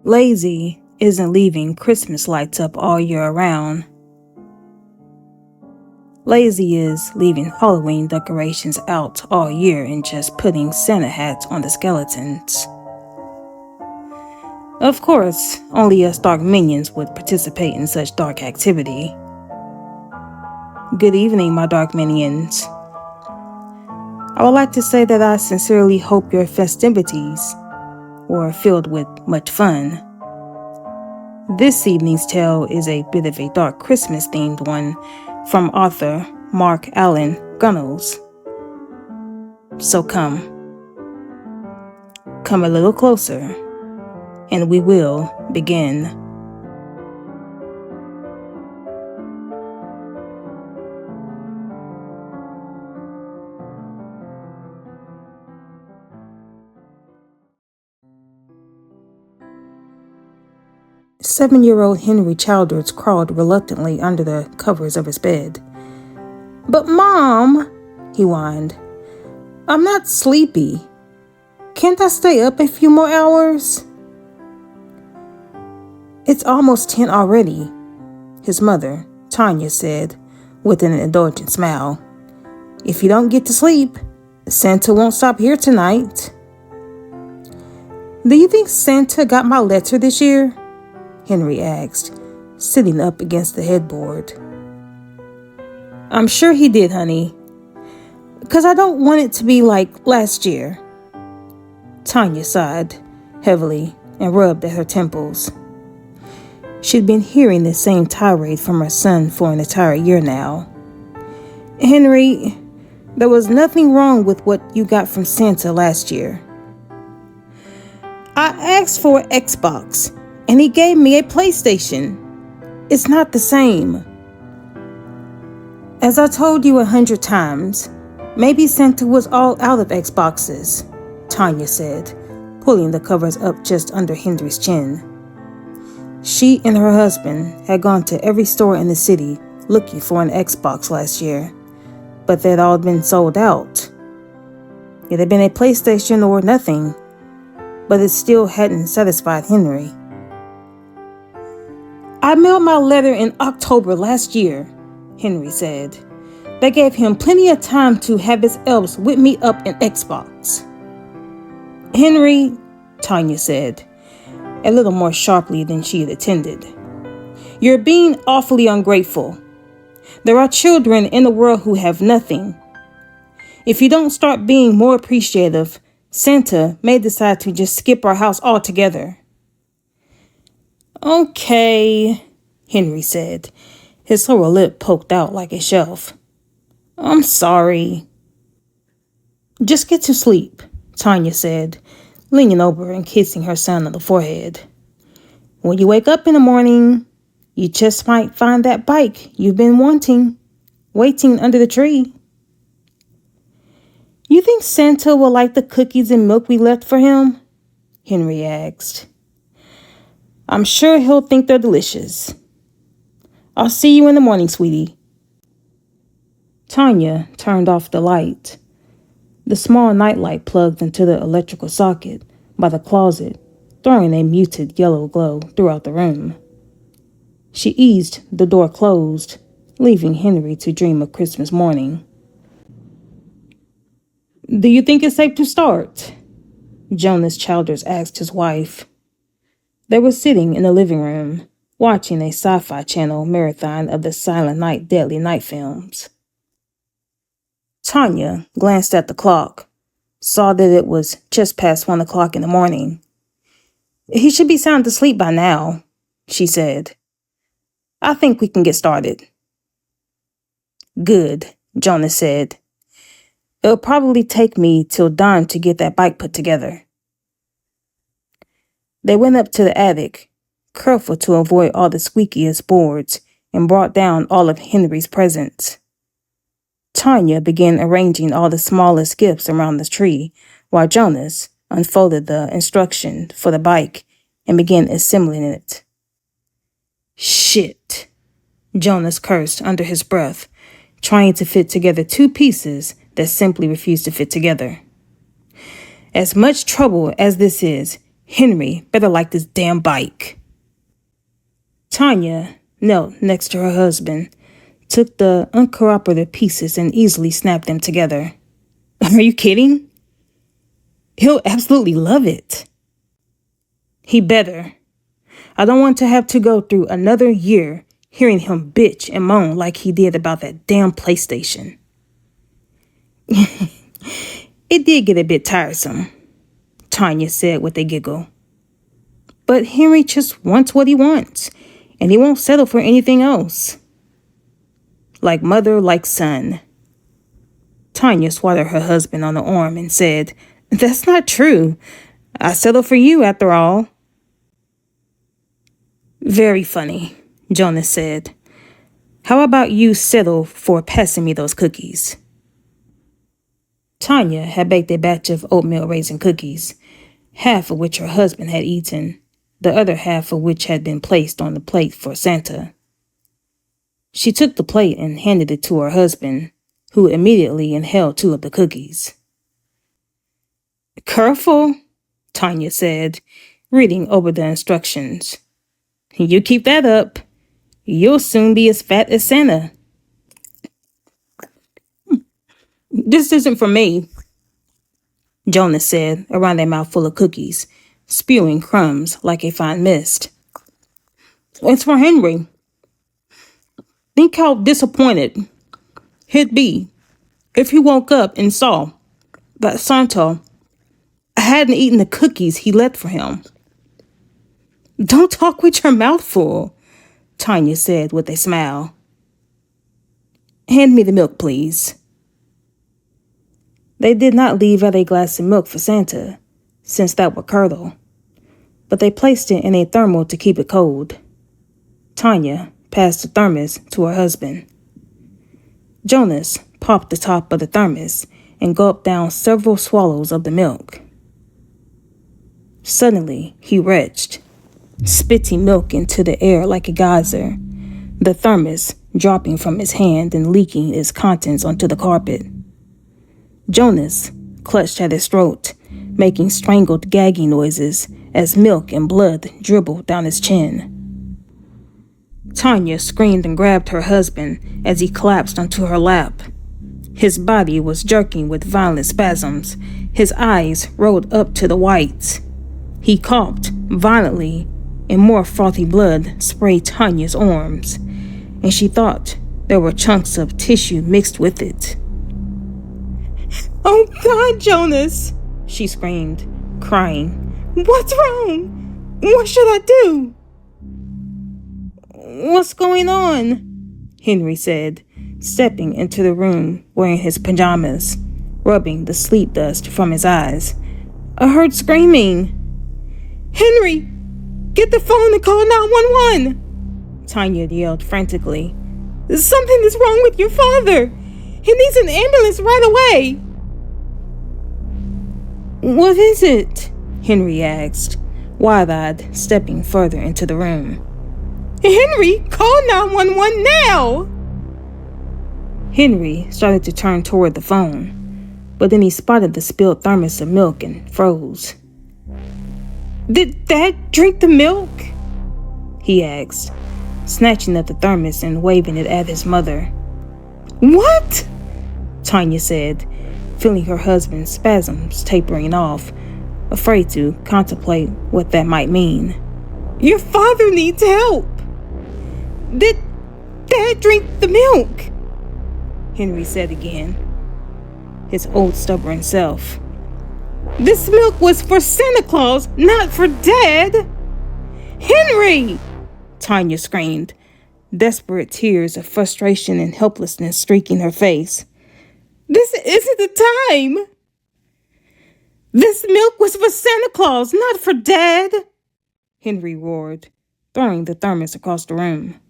Lazy isn't leaving Christmas lights up all year around. Lazy is leaving Halloween decorations out all year and just putting Santa hats on the skeletons. Of course, only us dark minions would participate in such dark activity. Good evening, my dark minions. I would like to say that I sincerely hope your festivities were filled with much fun. This evening's tale is a bit of a dark Christmas-themed one from author Allan Gunnells. So come a little closer, and we will begin. Seven-year-old Henry Childers crawled reluctantly under the covers of his bed. "But Mom," he whined, "I'm not sleepy. Can't I stay up a few more hours?" "It's almost 10 already," his mother, Tanya, said with an indulgent smile. "If you don't get to sleep, Santa won't stop here tonight." "Do you think Santa got my letter this year?" Henry asked, sitting up against the headboard. "I'm sure he did, honey. 'Cause I don't want it to be like last year." Tanya sighed heavily and rubbed at her temples. She'd been hearing the same tirade from her son for an entire year now. "Henry, there was nothing wrong with what you got from Santa last year." "I asked for an Xbox, and he gave me a PlayStation. It's not the same." "As I told you 100 times, maybe Santa was all out of Xboxes," Tanya said, pulling the covers up just under Henry's chin. She and her husband had gone to every store in the city looking for an Xbox last year, but they'd all been sold out. It had been a PlayStation or nothing, but it still hadn't satisfied Henry. "I mailed my letter in October last year," Henry said. "They gave him plenty of time to have his elves whip me up an Xbox." "Henry," Tanya said, a little more sharply than she had intended, "you're being awfully ungrateful. There are children in the world who have nothing. If you don't start being more appreciative, Santa may decide to just skip our house altogether." "Okay," Henry said, his lower lip poked out like a shelf. "I'm sorry." "Just get to sleep," Tanya said, leaning over and kissing her son on the forehead. "When you wake up in the morning, you just might find that bike you've been wanting, waiting under the tree." "You think Santa will like the cookies and milk we left for him?" Henry asked. "I'm sure he'll think they're delicious. I'll see you in the morning, sweetie." Tanya turned off the light. The small nightlight plugged into the electrical socket by the closet, throwing a muted yellow glow throughout the room. She eased the door closed, leaving Henry to dream of Christmas morning. "Do you think it's safe to start?" Jonas Childers asked his wife. They were sitting in the living room, watching a sci-fi channel marathon of the Silent Night Deadly Night films. Tanya glanced at the clock, saw that it was just past 1 o'clock in the morning. "He should be sound asleep by now," she said. "I think we can get started." "Good," Jonas said. "It'll probably take me till dawn to get that bike put together." They went up to the attic, careful to avoid all the squeakiest boards, and brought down all of Henry's presents. Tanya began arranging all the smallest gifts around the tree, while Jonas unfolded the instruction for the bike and began assembling it. "Shit," Jonas cursed under his breath, trying to fit together two pieces that simply refused to fit together. "As much trouble as this is, Henry better like this damn bike. Tanya knelt next to her husband, took the uncooperative pieces and easily snapped them together. Are you kidding? He'll absolutely love it. He better. I don't want to have to go through another year hearing him bitch and moan like he did about that damn PlayStation. It did get a bit tiresome, Tanya said with a giggle. But Henry just wants what he wants, and he won't settle for anything else. Like mother, like son. Tanya swatted her husband on the arm and said, That's not true. I settled for you after all. Very funny, Jonas said. How about you settle for passing me those cookies? Tanya had baked a batch of oatmeal raisin cookies, half of which her husband had eaten, the other half of which had been placed on the plate for Santa. She took the plate and handed it to her husband, who immediately inhaled 2 of the cookies. Careful, Tanya said, reading over the instructions. You keep that up. You'll soon be as fat as Santa. This isn't for me, Jonas said around a mouthful of cookies, spewing crumbs like a fine mist. It's for Henry. Think how disappointed he'd be if he woke up and saw that Santa hadn't eaten the cookies he left for him. Don't talk with your mouth full, Tanya said with a smile. Hand me the milk, please. They did not leave out a glass of milk for Santa, since that would curdle, but they placed it in a thermal to keep it cold. Tanya passed the thermos to her husband. Jonas popped the top of the thermos and gulped down several swallows of the milk. Suddenly, he retched, spitting milk into the air like a geyser, the thermos dropping from his hand and leaking its contents onto the carpet. Jonas clutched at his throat, making strangled gagging noises as milk and blood dribbled down his chin. Tanya screamed and grabbed her husband as he collapsed onto her lap. His body was jerking with violent spasms. His eyes rolled up to the whites. He coughed violently, and more frothy blood sprayed Tanya's arms, and she thought there were chunks of tissue mixed with it. Oh God, Jonas, she screamed, crying. What's wrong? What should I do? What's going on? Henry said, stepping into the room wearing his pajamas, rubbing the sleep dust from his eyes. I heard screaming. Henry, get the phone and call 911, Tanya yelled frantically. Something is wrong with your father. He needs an ambulance right away. What is it? Henry asked, wide-eyed, stepping further into the room. Henry, call 911 now! Henry started to turn toward the phone, but then he spotted the spilled thermos of milk and froze. Did Dad drink the milk? He asked, snatching at the thermos and waving it at his mother. What? Tanya said, feeling her husband's spasms tapering off, afraid to contemplate what that might mean. Your father needs help. Did Dad drink the milk? Henry said again, his old stubborn self. This milk was for Santa Claus, not for Dad. Henry! Tanya screamed, desperate tears of frustration and helplessness streaking her face. This isn't the time. This milk was for Santa Claus, not for Dad, Henry roared, throwing the thermos across the room.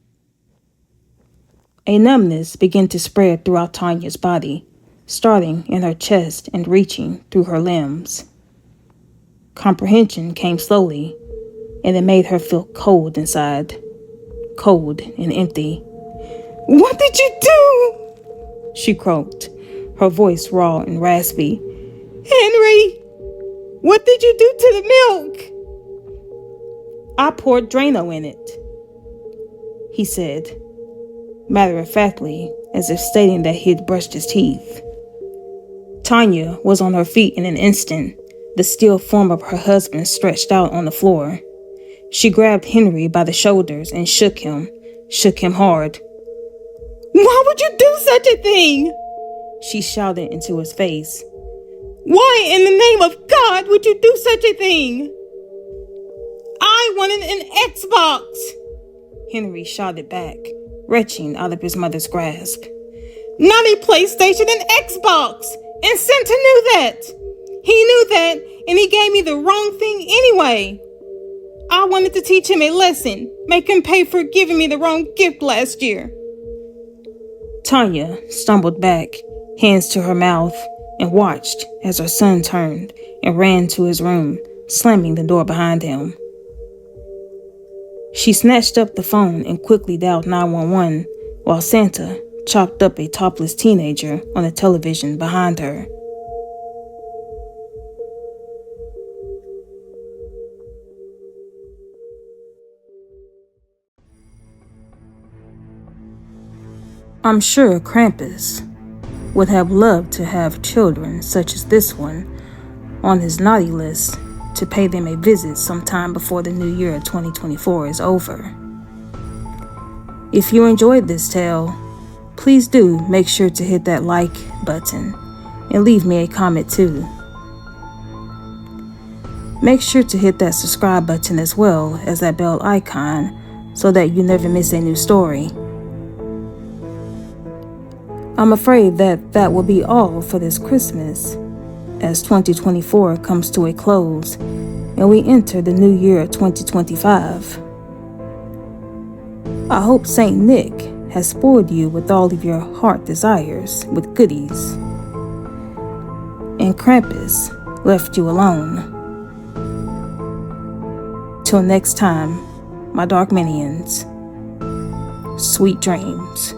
A numbness began to spread throughout Tanya's body, starting in her chest and reaching through her limbs. Comprehension came slowly, and it made her feel cold inside, cold and empty. What did you do? She croaked, her voice raw and raspy. Henry, what did you do to the milk? I poured Drano in it," he said, matter-of-factly, as if stating that he had brushed his teeth. Tanya was on her feet in an instant, the still form of her husband stretched out on the floor. She grabbed Henry by the shoulders and shook him hard. "Why would you do such a thing?" she shouted into his face. "Why in the name of God would you do such a thing?" "I wanted an Xbox," Henry shouted back, retching out of his mother's grasp. "Not a PlayStation, an Xbox! And Santa knew that! He knew that, and he gave me the wrong thing anyway! I wanted to teach him a lesson, make him pay for giving me the wrong gift last year." Tanya stumbled back, hands to her mouth, and watched as her son turned and ran to his room, slamming the door behind him. She snatched up the phone and quickly dialed 911 while Santa chopped up a topless teenager on the television behind her. I'm sure Krampus would have loved to have children such as this one on his naughty list to pay them a visit sometime before the new year of 2024 is over. If you enjoyed this tale, please do make sure to hit that like button and leave me a comment too. Make sure to hit that subscribe button as well as that bell icon so that you never miss a new story. I'm afraid that will be all for this Christmas, as 2024 comes to a close and we enter the new year of 2025. I hope Saint Nick has spoiled you with all of your heart desires with goodies, and Krampus left you alone. Till next time, my Dark Minions, sweet dreams.